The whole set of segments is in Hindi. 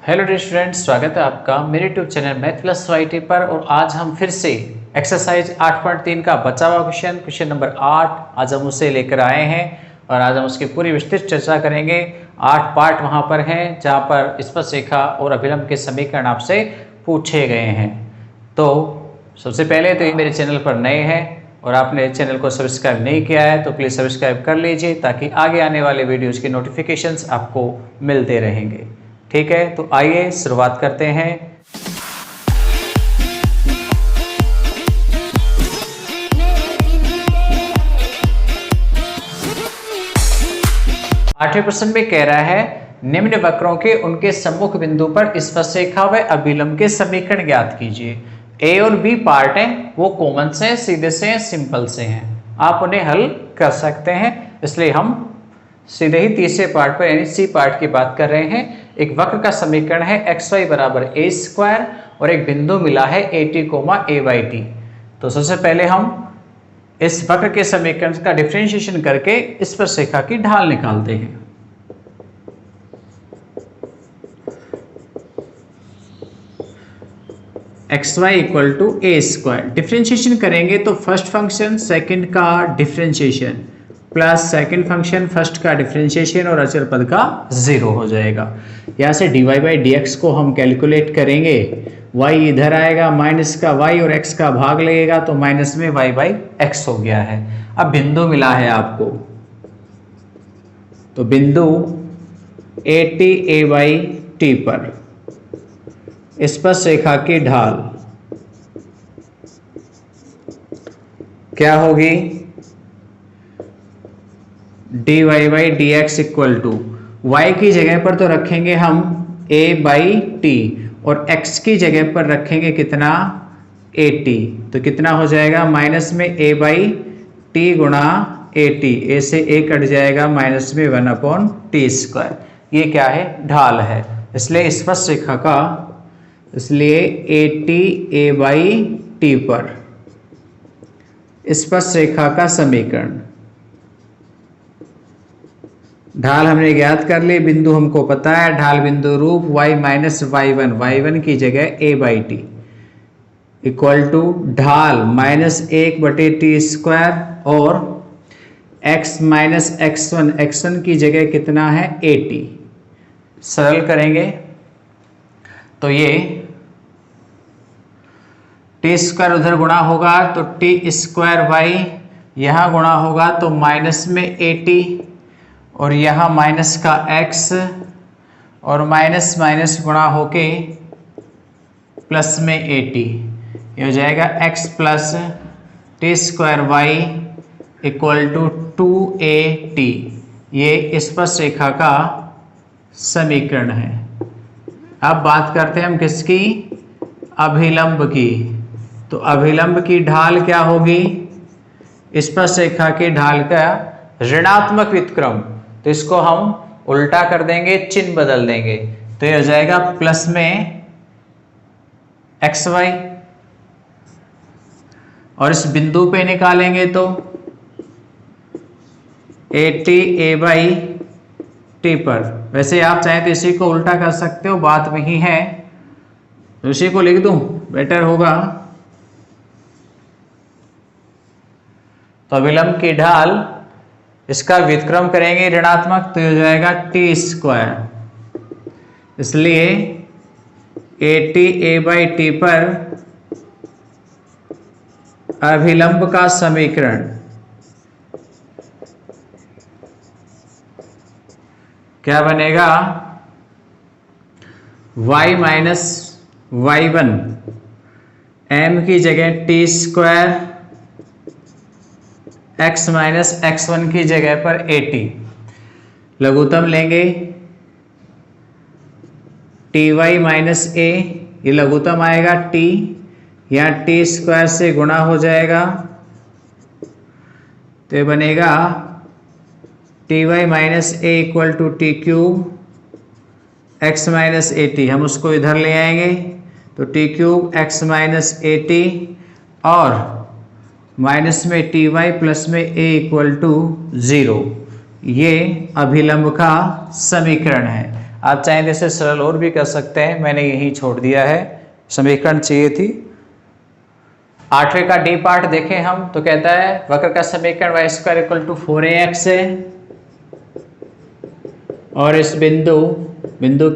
हेलो डियर स्टूडेंट्स, स्वागत है आपका मेरे YouTube channel math plus YT पर। और आज हम फिर से एक्सरसाइज 8.3 का बचा हुआ क्वेश्चन नंबर 8 आज हम उसे लेकर आए हैं और आज हम उसकी पूरी विस्तृत चर्चा करेंगे। 8 पार्ट वहां पर हैं जहां पर स्पर्शरेखा और अभिलंब के समीकरण आपसे पूछे गए हैं। तो सबसे पहले तो मेरे चैनल पर नए हैं और आपने चैनल को सब्सक्राइब नहीं किया है तो प्लीज़ सब्सक्राइब कर लीजिए ताकि आगे आने वाले वीडियोज़ के नोटिफिकेशंस आपको मिलते रहेंगे। ठीक है, तो आइए शुरुआत करते हैं। 8वें प्रश्न में कह रहा है निम्न वक्रों के उनके सम्मुख बिंदु पर स्पर्शरेखा व अभिलंब के समीकरण ज्ञात कीजिए। ए और बी पार्ट हैं, वो कॉमन से हैं, सीधे से हैं, सिंपल से हैं, आप उन्हें हल कर सकते हैं। इसलिए हम सीधे ही तीसरे पार्ट पर यानी सी पार्ट की बात कर रहे हैं। एक वक्र का समीकरण है xy बराबर a स्क्वायर और एक बिंदु मिला है at, a/t। तो सबसे पहले हम इस वक्र के समीकरण का डिफरेंशिएशन करके स्पर्शरेखा की ढाल निकालते हैं। xy equal to a square, differentiation करेंगे तो फर्स्ट फंक्शन सेकंड का differentiation plus second function first का डिफरेंशिएशन और अचर पद का 0 हो जाएगा। यहाँ से dy बाई dx को हम कैलकुलेट करेंगे, y इधर आएगा, माइनस का y और x का भाग लगेगा तो माइनस में y बाई x हो गया है। अब बिंदु मिला है आपको, तो बिंदु at a बाई t पर स्पर्शरेखा की ढाल क्या होगी? dy by dx equal to y की जगह पर तो रखेंगे हम a बाई टी और x की जगह पर रखेंगे कितना? at। तो कितना हो जाएगा? माइनस में a बाई टी गुणा at, a से a कट जाएगा, माइनस में 1/t स्क्वायर। ये क्या है? ढाल है। इसलिए स्पर्शरेखा का, इसलिए at a बाई टी पर स्पर्शरेखा का समीकरण, ढाल हमने ज्ञात कर ली, बिंदु हमको पता है, ढाल बिंदु रूप y माइनस y1 की जगह a by t equal to ढाल माइनस 1/t स्क्वायर और x माइनस x1 की जगह कितना है? at। सरल करेंगे तो ये t स्क्वायर उधर गुणा होगा तो t स्क्वायर y यहाँ गुणा होगा तो माइनस में at और यहाँ माइनस का x और माइनस माइनस गुणा होके प्लस में at। ये हो जाएगा x plus t square y equal to 2at। ये स्पर्शरेखा का समीकरण है। अब बात करते हैं हम किसकी? अभिलंब की। तो अभिलंब की ढाल क्या होगी? स्पर्शरेखा की ढाल का ऋणात्मक व्युत्क्रम, तो इसको हम उल्टा कर देंगे, चिन्ह बदल देंगे, तो ये हो जाएगा प्लस में xy और इस बिंदु पे निकालेंगे तो at a बाई टी पर। वैसे आप चाहें तो इसी को उल्टा कर सकते हो, बात वही है, तो इसी को लिख दूं बेटर होगा। तो अभिलंब की ढाल, इसका व्युत्क्रम करेंगे ऋणात्मक तो हो जाएगा टी स्क्वायर। इसलिए at a बाई टी पर अभिलंब का समीकरण क्या बनेगा? y माइनस y1 m की जगह T square, x minus x1 की जगह पर at। लघुत्तम लेंगे ty माइनस a, ये लघुत्तम आएगा t, यहाँ टी स्क्वायर से गुणा हो जाएगा तो ये बनेगा ty minus a equal to t cube x minus at। हम उसको इधर ले आएंगे तो t cube x minus at और माइनस में टी वाई प्लस में a इक्वल टू 0। ये अभिलंब का समीकरण है। आप चाहें तो इसे सरल और भी कर सकते हैं, मैंने यही छोड़ दिया है। समीकरण चाहिए थी। 8वें का डी पार्ट देखें हम तो कहता है वक्र का समीकरण Y square equal to 4ax है और इस बिंदु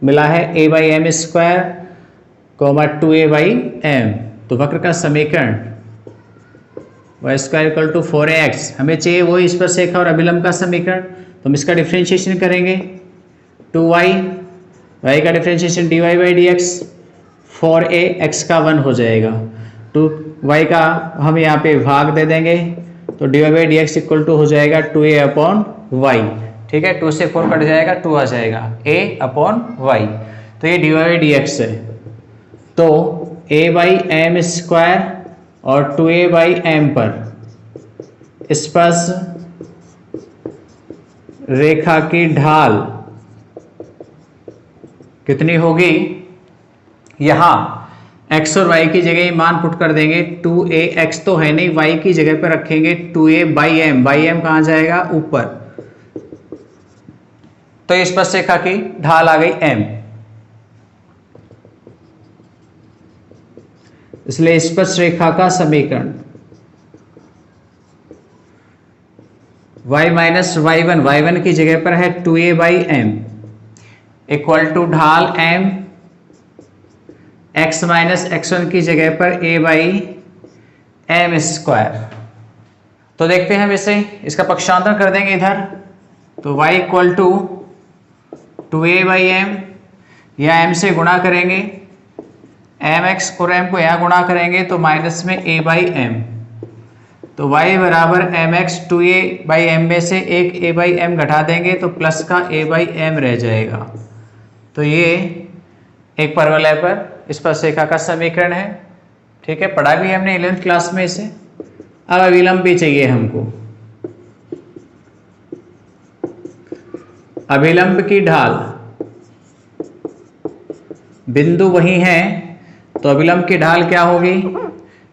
मिला है a by m square comma 2a by m. तो वक्र का समीकरण Y square equal to 4ax हमें चाहिए वही स्पर्शरेखा और अभिलंब का समीकरण। तो हम इसका डिफ्रेंशिएशन करेंगे 2y, y का differentiation dy by d x, 4a x का 1 हो जाएगा, 2y का हम यहाँ पे भाग दे देंगे तो dy by d x equal to हो जाएगा 2a अपॉन y। ठीक है, 2 से 4 कट जाएगा, 2 आ जाएगा a अपॉन y। तो ये dy बाई डी एक्स है। तो a बाई एम स्क्वायर और 2a बाई एम पर स्पर्श रेखा की ढाल कितनी होगी? यहां x और y की जगह मान पुट कर देंगे। 2ax तो है नहीं, y की जगह पर रखेंगे 2a by M. By M कहां जाएगा? ऊपर। तो इस स्पर्शरेखा की ढाल आ गई m, इसलिए स्पर्शरेखा का समीकरण y माइनस y1 की जगह पर है 2a by m equal to ढाल m, x माइनस x1 की जगह पर a बाई एम स्क्वायर। तो देखते हैं हम इसे, इसका पक्षांतर कर देंगे इधर। तो y equal to 2a by m, या m से गुणा करेंगे mx और m को यहाँ गुणा करेंगे तो माइनस में a बाई एम। तो y बराबर mx 2a बाई एम में से एक a बाई एम घटा देंगे तो प्लस का a बाई एम रह जाएगा। तो ये एक परवलय पर स्पर्शरेखा का समीकरण है। ठीक है, पढ़ा भी हमने 11th क्लास में इसे। अब अभिलंब भी चाहिए हमको। अभिलंब की ढाल, बिंदु वही है तो अभिलंब की ढाल क्या होगी?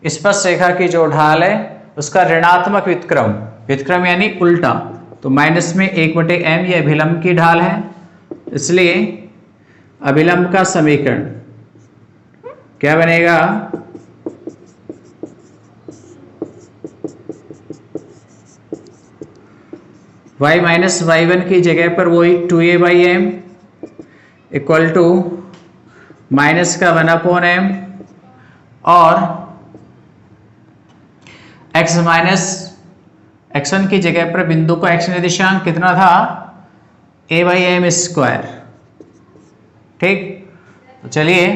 स्पर्शरेखा की जो ढाल है उसका ऋणात्मक व्युत्क्रम यानी उल्टा। तो माइनस में 1/m ये अभिलंब की ढाल है, इसलिए अभिलंब का समीकरण क्या बनेगा? y माइनस y1 की जगह पर वही 2a by m equal to minus का 1/m और x माइनस x1 की जगह पर बिंदु का x निर्देशांक कितना था? a by m square. ठीक, तो चलिए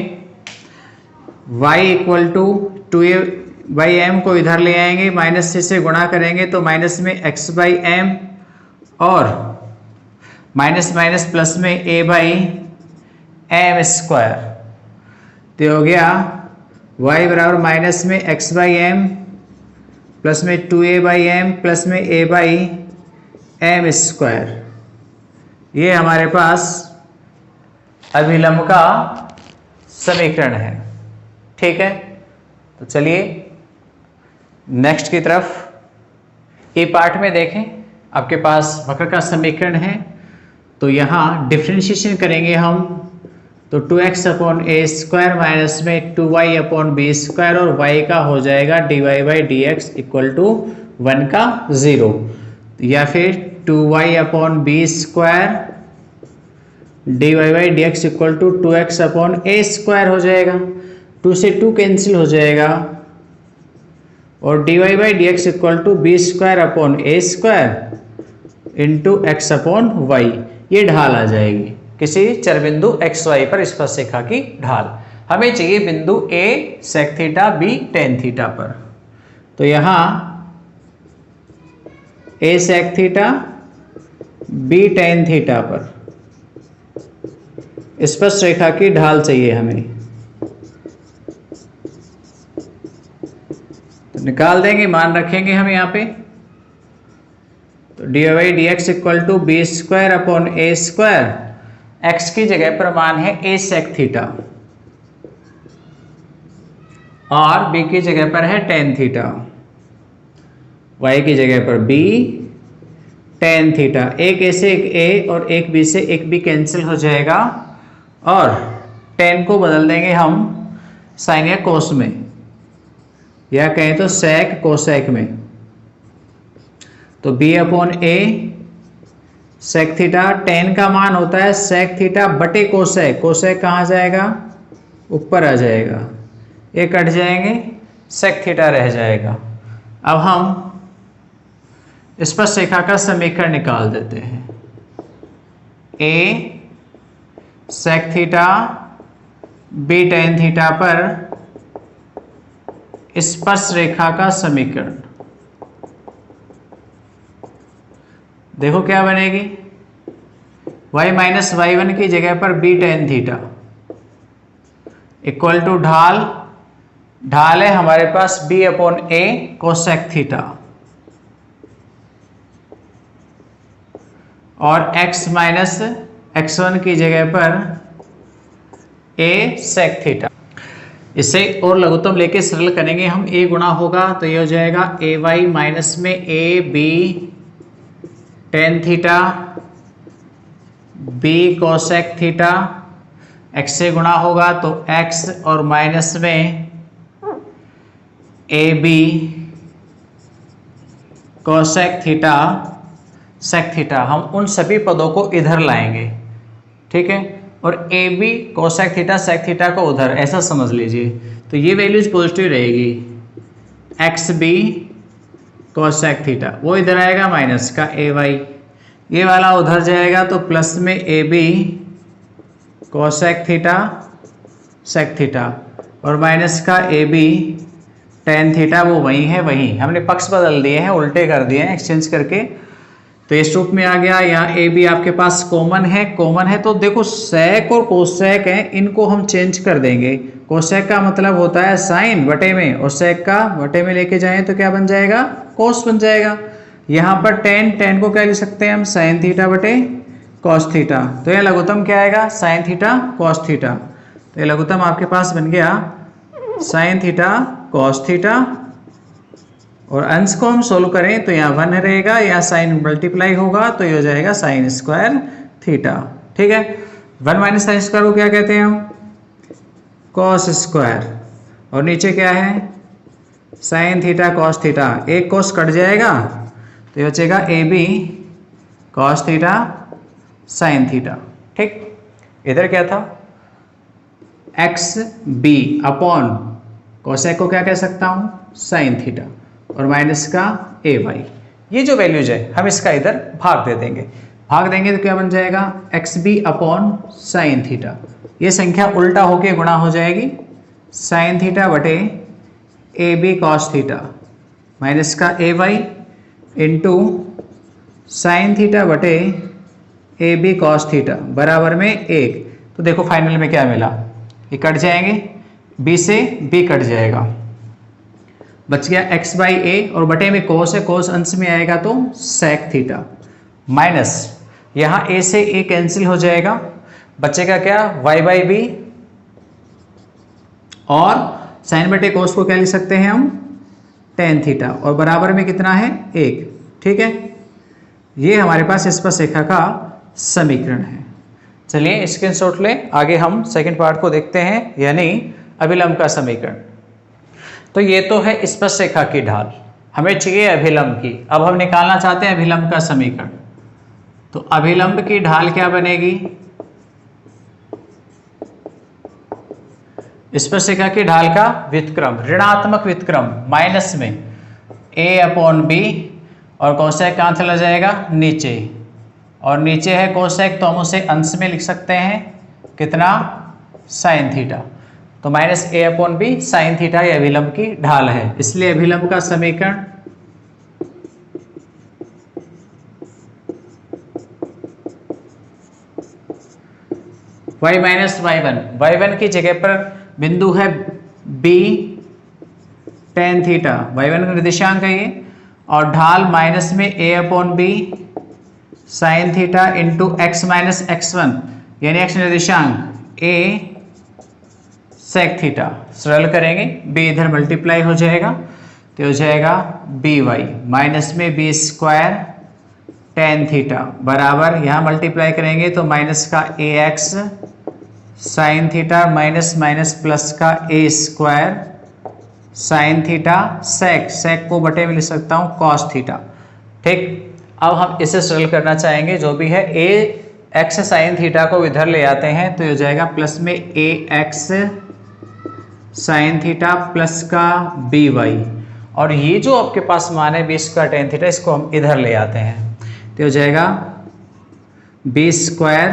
y equal to 2a by m को इधर ले आएंगे, माइनस से गुणा करेंगे तो माइनस में x बाई एम और माइनस माइनस प्लस में a बाई एम स्क्वायर। तो हो गया y बराबर माइनस में x बाई एम प्लस में 2a बाई एम प्लस में a बाई एम स्क्वायर। ये हमारे पास अभिलंब का समीकरण है। ठीक है, तो चलिए नेक्स्ट की तरफ। ए पार्ट में देखें, आपके पास वक्र का समीकरण है तो यहाँ डिफ्रेंशिएशन करेंगे हम। तो 2x upon a square minus में 2y अपॉन बी स्क्वायर और y का हो जाएगा dy by d x equal to 1 का 0, या फिर 2y upon b square dy by d x equal to 2x upon a square हो जाएगा। 2 से 2 कैंसिल हो जाएगा और dy by d x equal to b square upon a square into x upon y. ये ढाल आ जाएगी किसी चरबिंदु एक्स वाई पर स्पर्शरेखा की ढाल। हमें चाहिए बिंदु A sec theta B tan theta पर। तो यहाँ A sec theta B tan theta पर स्पर्शरेखा की ढाल चाहिए हमें। तो निकाल देंगे, मान रखेंगे हम यहाँ पे। तो d y d x equal to b square upon a square, x की जगह पर मान है a sec थीटा और b की जगह पर है tan थीटा, y की जगह पर b टेन थीटा, एक ए से एक ए और एक बी से एक बी कैंसिल हो जाएगा और टेन को बदल देंगे हम साइन या कोस में, या कहें तो सेक कोसेक में। तो बी अपॉन ए सेक थीटा, टेन का मान होता है सेक थीटा बटे कोसेक, कोसेक कहाँ जाएगा, ऊपर आ जाएगा, ये कट जाएंगे, सेक थीटा रह जाएगा। अब हम स्पर्श रेखा का समीकरण निकाल देते हैं। A sec theta B tan theta पर स्पर्श रेखा का समीकरण, देखो क्या बनेगी, y माइनस वाई वन की जगह पर b tan theta equal to ढाल, ढाल है हमारे पास b upon a cosec theta और x माइनस एक्स वन की जगह पर a सेक थीटा। इसे और लघुत्तम लेके सरल करेंगे हम, a गुणा होगा तो ये हो जाएगा ए वाई माइनस में a b tan theta b cosec theta, x से गुणा होगा तो x और माइनस में a b cosec theta sec theta. हम उन सभी पदों को इधर लाएंगे, ठीक है, और a b cosec theta sec theta को उधर, ऐसा समझ लीजिए। तो ये वैल्यूज पॉजिटिव रहेगी, एक्स बी कोसेक थीटा वो इधर आएगा माइनस का ए वाई, ये वाला उधर जाएगा तो प्लस में a b cosec theta sec theta और माइनस का ए बी टेन थीटा वो वही है वही, हमने पक्ष बदल दिए हैं, उल्टे कर दिए हैं एक्सचेंज करके, तो इस रूप में आ गया। यहाँ ए बी आपके पास कॉमन है, कॉमन है तो देखो सेक और कोसेक है, इनको हम चेंज कर देंगे। कोसेक का मतलब होता है साइन बटे में और सेक का बटे में लेके जाएं तो क्या बन जाएगा, कोस बन जाएगा। यहाँ पर टेन, टेन को क्या लिख सकते हैं हम, साइन थीटा बटे कॉस थीटा, तो यह लघुत्तम क्या आएगा, साइन थीटा कॉस थीटा। तो ये लघुत्तम आपके पास बन गया साइन थीटा कॉस थीटा, और अंश को हम सोल्व करें तो यहाँ 1 रहेगा, यहाँ साइन मल्टीप्लाई होगा तो ये हो जाएगा साइन स्क्वायर थीटा, ठीक है। 1 माइनस साइन स्क्वायर को क्या कहते हैं हम, कॉस स्क्वायर, और नीचे क्या है साइन थीटा कॉस थीटा, एक कॉस कट जाएगा तो ये बचेगा a b cos theta sine theta, ठीक। इधर क्या था, एक्स बी अपॉन कोसेक को क्या कह सकता हूँ, साइन थीटा और माइनस का ए वाई, ये जो वैल्यूज है हम इसका इधर भाग दे देंगे, भाग देंगे तो क्या बन जाएगा, x b upon sine theta, ये संख्या उल्टा होके गुणा हो जाएगी, साइन थीटा बटे a b cos theta minus का a y into sine theta बटे ए बी कॉस थीटा बराबर में 1। तो देखो फाइनल में क्या मिला, ये कट जाएंगे, b से b कट जाएगा, बच गया x बाई ए और बटे में कोस है, कोस अंश में आएगा तो सेक थीटा माइनस यहाँ a से a कैंसिल हो जाएगा, बचेगा क्या y बाई बी और साइन बटे कोस को क्या लिख सकते हैं हम, टेन थीटा और बराबर में कितना है 1, ठीक है। ये हमारे पास स्पर्श रेखा का समीकरण है। चलिए स्क्रीनशॉट ले, आगे हम सेकंड पार्ट को देखते हैं, यानी अभिलंब का समीकरण। तो ये तो है स्पर्श रेखा की ढाल, हमें चाहिए अभिलंब की, अब हम निकालना चाहते हैं अभिलंब का समीकरण। तो अभिलंब की ढाल क्या बनेगी, स्पर्श रेखा की ढाल का व्युत्क्रम, ऋणात्मक व्युत्क्रम माइनस में a अपॉन बी, और कोसेक कहाँ चला जाएगा, नीचे, और नीचे है कोसेक तो हम उसे अंश में लिख सकते हैं कितना, साइन थीटा, तो माइनस ए अपॉन बी साइन थीटा ये अभिलंब की ढाल है, इसलिए अभिलंब का समीकरण y minus y one, y one की जगह पर बिंदु है b tan theta, y one का निर्देशांक है ये, और ढाल माइनस में a upon b sine theta into x minus x one, यानी एक्स निर्देशांक a सेक थीटा, सरल करेंगे b इधर मल्टीप्लाई हो जाएगा तो हो जाएगा बी वाई माइनस में बी स्क्वायर टेन थीटा बराबर, यहाँ मल्टीप्लाई करेंगे तो माइनस का A X sine theta minus minus plus का A square sine theta sec को बटे में लिख सकता हूँ कॉस थीटा। ठीक, अब हम इसे सरल करना चाहेंगे, जो भी है ए एक्स साइन थीटा को इधर ले आते हैं तो ये हो जाएगा प्लस में ए एक्स साइन थीटा प्लस का बी वाई, और ये जो आपके पास मान है बी स्क्वायर टेन थीटा, इसको हम इधर ले आते हैं तो हो जाएगा बी स्क्वायर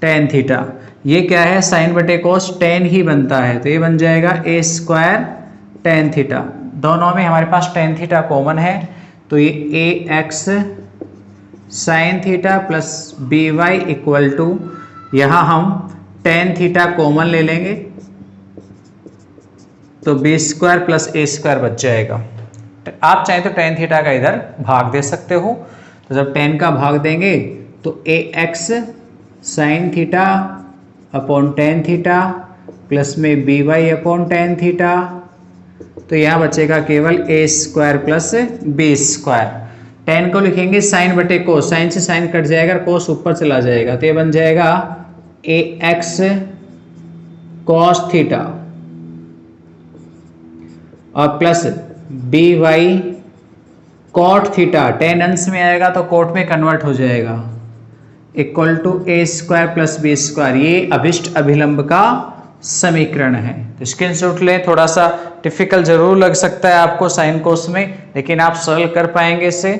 टेन थीटा। ये क्या है, साइन बटे कोस टेन ही बनता है तो ये बन जाएगा ए स्क्वायर टेन थीटा। दोनों में हमारे पास टेन थीटा कॉमन है तो ये A X sine theta plus B Y equal to, यहाँ हम टेन थीटा कॉमन ले लेंगे तो B square plus A square बच जाएगा। आप चाहें तो टेन थीटा का इधर भाग दे सकते हो, तो जब टेन का भाग देंगे तो A X sine theta upon tan theta plus में B Y upon tan theta, तो यहाँ बचेगा केवल A square plus B square. Tan को लिखेंगे साइन बटे कोस, साइन से साइन कट जाएगा, कोस ऊपर चला जाएगा तो ये बन जाएगा ए एक्स कॉस थीटा और plus B Y cot theta, tan अंश में आएगा तो कोट में कन्वर्ट हो जाएगा, equal to A square plus B square. ये अभिष्ट अभिलंब का समीकरण है। तो स्क्रीनशॉट लें, थोड़ा सा डिफिकल्ट जरूर लग सकता है आपको साइन कोस में, लेकिन आप सरल कर पाएंगे इसे।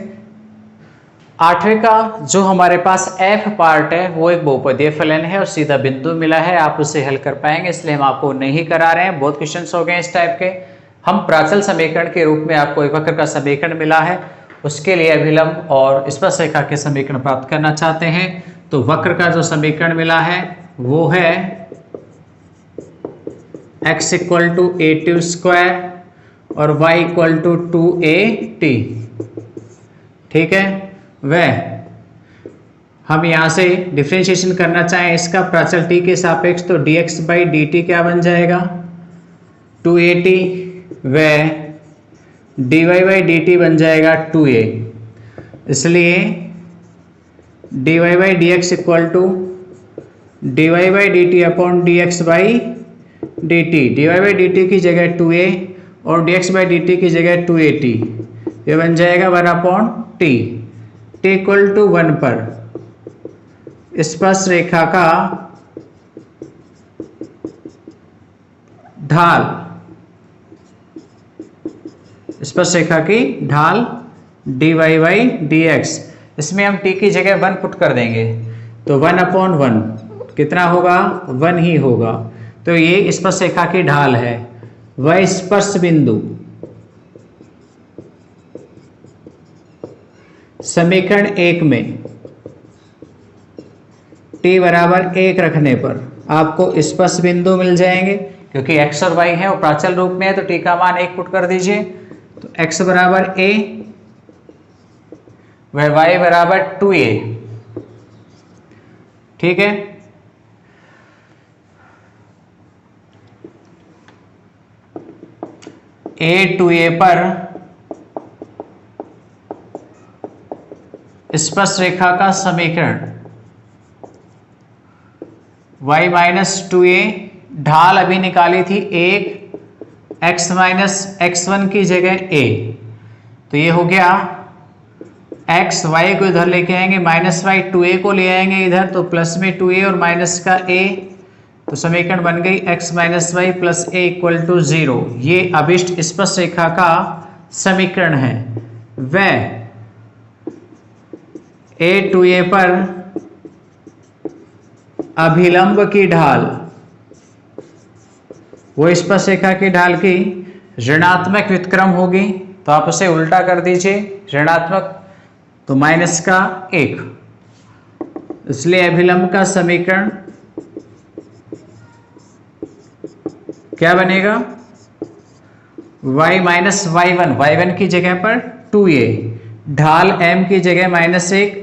आठवें का जो हमारे पास एफ पार्ट है वो एक बहुपदीय फलन है और सीधा बिंदु मिला है, आप उसे हल कर पाएंगे, इसलिए हम आपको नहीं करा रहे हैं। बहुत क्वेश्चंस हो गए इस टाइप के। हम प्राचल समीकरण के रूप में आपको एक वक्र का समीकरण मिला है, उसके लिए अभिलंब और स्पर्शरेखा के समीकरण प्राप्त करना चाहते हैं। तो वक्र का जो समीकरण मिला है वो है x equal to a t square और y इक्वल टू 2at। ठीक है, वह हम यहाँ से डिफ्रेंशिएशन करना चाहें इसका प्राचल t के सापेक्ष, तो dx बाई dt क्या बन जाएगा 2at, वह dy बाई dt बन जाएगा 2a। इसलिए dy by dx equal to dy by dt upon dx by dt, dy by dt की जगह 2a और dx बाई dt की जगह 2at, ये बन जाएगा 1 upon t। t equal to 1 पर स्पर्श रेखा का ढाल, स्पर्श रेखा की ढाल dy बाई dx, इसमें हम t की जगह 1 पुट कर देंगे तो 1 अपॉन 1 कितना होगा 1 ही होगा। तो ये स्पर्श रेखा की ढाल है। वह स्पर्श बिंदु समीकरण 1 में t बराबर 1 रखने पर आपको स्पर्श बिंदु मिल जाएंगे, क्योंकि x और y है वो प्राचल रूप में है तो t का मान 1 पुट कर दीजिए, तो x बराबर a वह y बराबर 2a। ठीक है, a 2a पर स्पर्श रेखा का समीकरण y माइनस 2a, ढाल अभी निकाली थी 1, x माइनस x1 की जगह a, तो ये हो गया x, y को इधर लेके आएंगे माइनस y, 2a को ले आएंगे इधर तो प्लस में 2a और माइनस का a, तो समीकरण बन गई x minus y plus a equal to 0। ये अभिष्ट स्पर्श रेखा का समीकरण है। वह a2a पर अभिलंब की ढाल, वो स्पर्श रेखा की ढाल की ऋणात्मक व्युत्क्रम होगी, तो आप उसे उल्टा कर दीजिए, ऋणात्मक तो माइनस का 1, इसलिए अभिलंब का समीकरण क्या बनेगा y माइनस y1 की जगह पर 2a, ढाल m की जगह माइनस 1,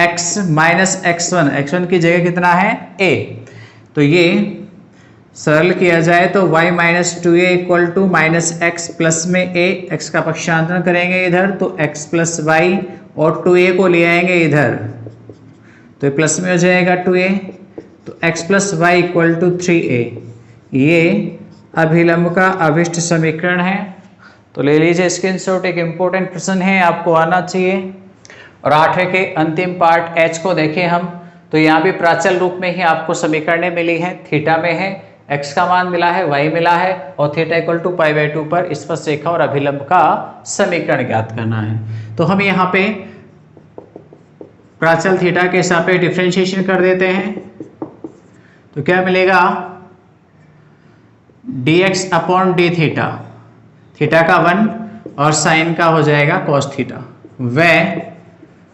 x माइनस x1 की जगह कितना है a, तो ये सरल किया जाए तो y minus 2a equal to minus x plus में a, x का पक्षांतरण करेंगे इधर तो x प्लस वाई और 2a को ले आएंगे इधर, तो प्लस में हो जाएगा 2a, तो x plus y equal to 3a। ये अभिलंब का अभिष्ट समीकरण है। तो ले लीजिए स्क्रीनशॉट, एक इंपॉर्टेंट प्रश्न है, आपको आना चाहिए। और 8वें के अंतिम पार्ट h को देखें हम, तो यहाँ भी प्राचल रूप में ही आपको समीकरणें मिली हैं। थीटा में है, x का मान मिला है, y मिला है, और थीटा इक्वल टू π/2 पर स्पर्श रेखा और अभिलंब का समीकरण ज्ञात करना है। तो हम यहाँ पे प्राचल थीटा के सापेक्ष डिफरेंशिएशन कर देते हैं, तो क्या मिलेगा, dx upon D theta, theta का 1 और साइन का हो जाएगा cos थीटा। वह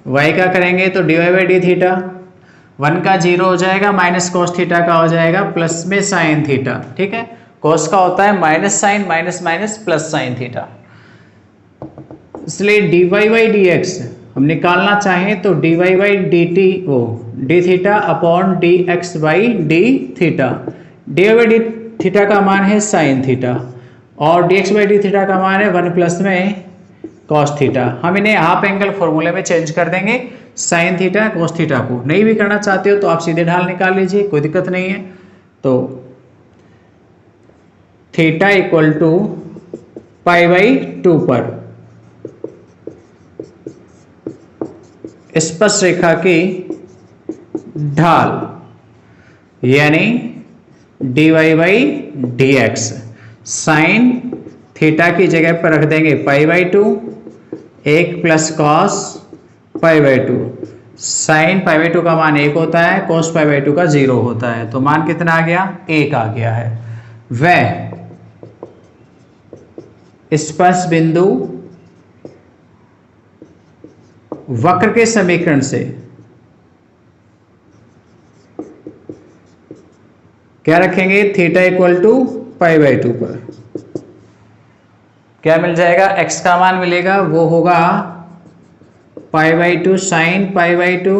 y का करेंगे तो dy बाई डी थीटा, 1 का 0 हो जाएगा, माइनस cos थीटा का हो जाएगा प्लस में साइन थीटा। ठीक है, cos का होता है minus sine, minus minus plus sine theta. इसलिए dy बाई डी एक्स हम निकालना चाहें तो dy बाई डी टी ओ d theta upon d x by d theta. D by d theta का मान है साइन थीटा और d x by d theta का मान है 1 प्लस में cos थीटा। हम इन्हें हाफ एंगल फॉर्मूले में चेंज कर देंगे, साइन थीटा cos थीटा को। नहीं भी करना चाहते हो तो आप सीधे ढाल निकाल लीजिए, कोई दिक्कत नहीं है। तो थीटा इक्वल टू π/2 पर स्पर्श रेखा की ढाल यानी dy by d x, sine theta की जगह पर रख देंगे π/2, 1 प्लस कॉस π/2। साइन π/2 का मान 1 होता है, cos π/2 का 0 होता है, तो मान कितना आ गया, 1 आ गया है। वह स्पर्श बिंदु वक्र के समीकरण से क्या रखेंगे, थीटा इक्वल टू π/2 पर क्या मिल जाएगा, x का मान मिलेगा, वो होगा π/2 sine π/2,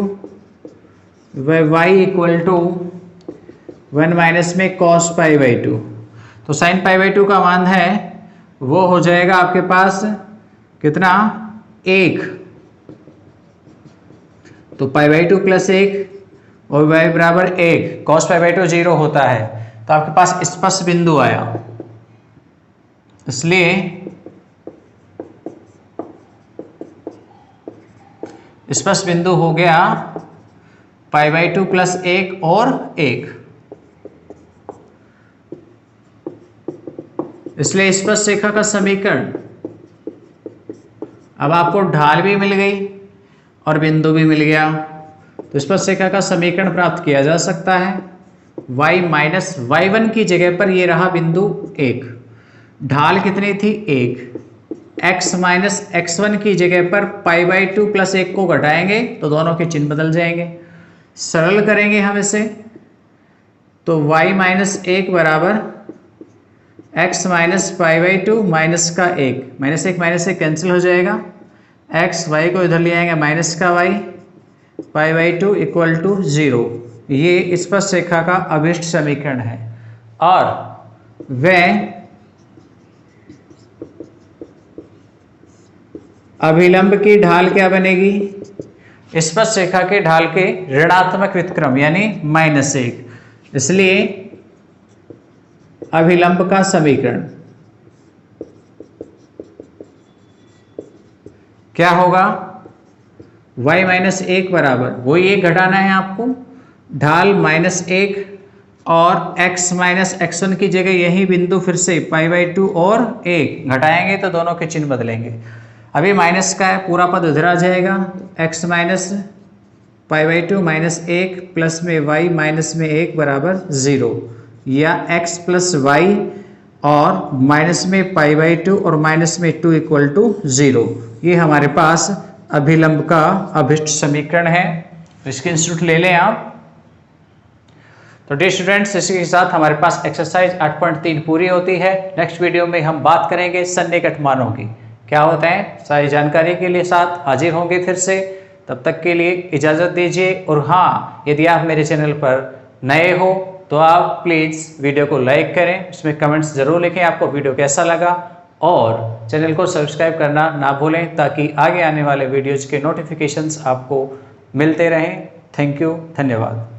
y equal to 1 minus में cos π/2। तो साइन π/2 का मान है वो हो जाएगा आपके पास कितना, 1, तो π/2 प्लस 1 और y बराबर 1, cos π/2 0 होता है, तो आपके पास स्पर्श बिंदु आया। इसलिए स्पर्श बिंदु हो गया π/2 प्लस 1 और 1। इसलिए स्पर्श रेखा का समीकरण, अब आपको ढाल भी मिल गई और बिंदु भी मिल गया, तो स्पर्श रेखा का समीकरण प्राप्त किया जा सकता है। y माइनस y1 की जगह पर ये रहा बिंदु 1, ढाल कितनी थी, 1, x माइनस x1 की जगह पर π/2 प्लस 1 को घटाएंगे तो दोनों के चिन्ह बदल जाएंगे। सरल करेंगे हम इसे, तो y माइनस 1 बराबर x माइनस π/2 माइनस का 1, माइनस 1 माइनस 1 कैंसिल हो जाएगा, x y को इधर ले आएंगे माइनस का y, π/2 इक्वल टू 0। ये स्पर्श रेखा का अभिष्ट समीकरण है। और वह अभिलंब की ढाल क्या बनेगी, स्पर्श रेखा के ढाल के ऋणात्मक व्युत्क्रम यानी -1। इसलिए अभिलंब का समीकरण क्या होगा, y माइनस 1 बराबर, वही 1 घटाना है आपको, ढाल -1 और x माइनस x1 की जगह यही बिंदु फिर से π/2 और 1 घटाएंगे तो दोनों के चिन्ह बदलेंगे। अभी माइनस का है, पूरा पद उधर आ जाएगा, x माइनस π/2 माइनस 1 प्लस में y माइनस में 1 बराबर 0, या x प्लस y और माइनस में π/2 और माइनस में 2 इक्वल टू 0। ये हमारे पास अभिलंब का अभिष्ट समीकरण है, तो स्क्रीनशॉट ले लें आप। तो डियर स्टूडेंट्स, इसी के साथ हमारे पास एक्सरसाइज 8.3 पूरी होती है। नेक्स्ट वीडियो में हम बात करेंगे सन्निकट मानों की, क्या होता है, सारी जानकारी के लिए साथ हाजिर होंगे फिर से। तब तक के लिए इजाज़त दीजिए। और हाँ, यदि आप मेरे चैनल पर नए हो तो आप प्लीज़ वीडियो को लाइक करें, उसमें कमेंट्स ज़रूर लिखें आपको वीडियो कैसा लगा, और चैनल को सब्सक्राइब करना ना भूलें ताकि आगे आने वाले वीडियोज़ के नोटिफिकेशंस आपको मिलते रहें। थैंक यू, धन्यवाद।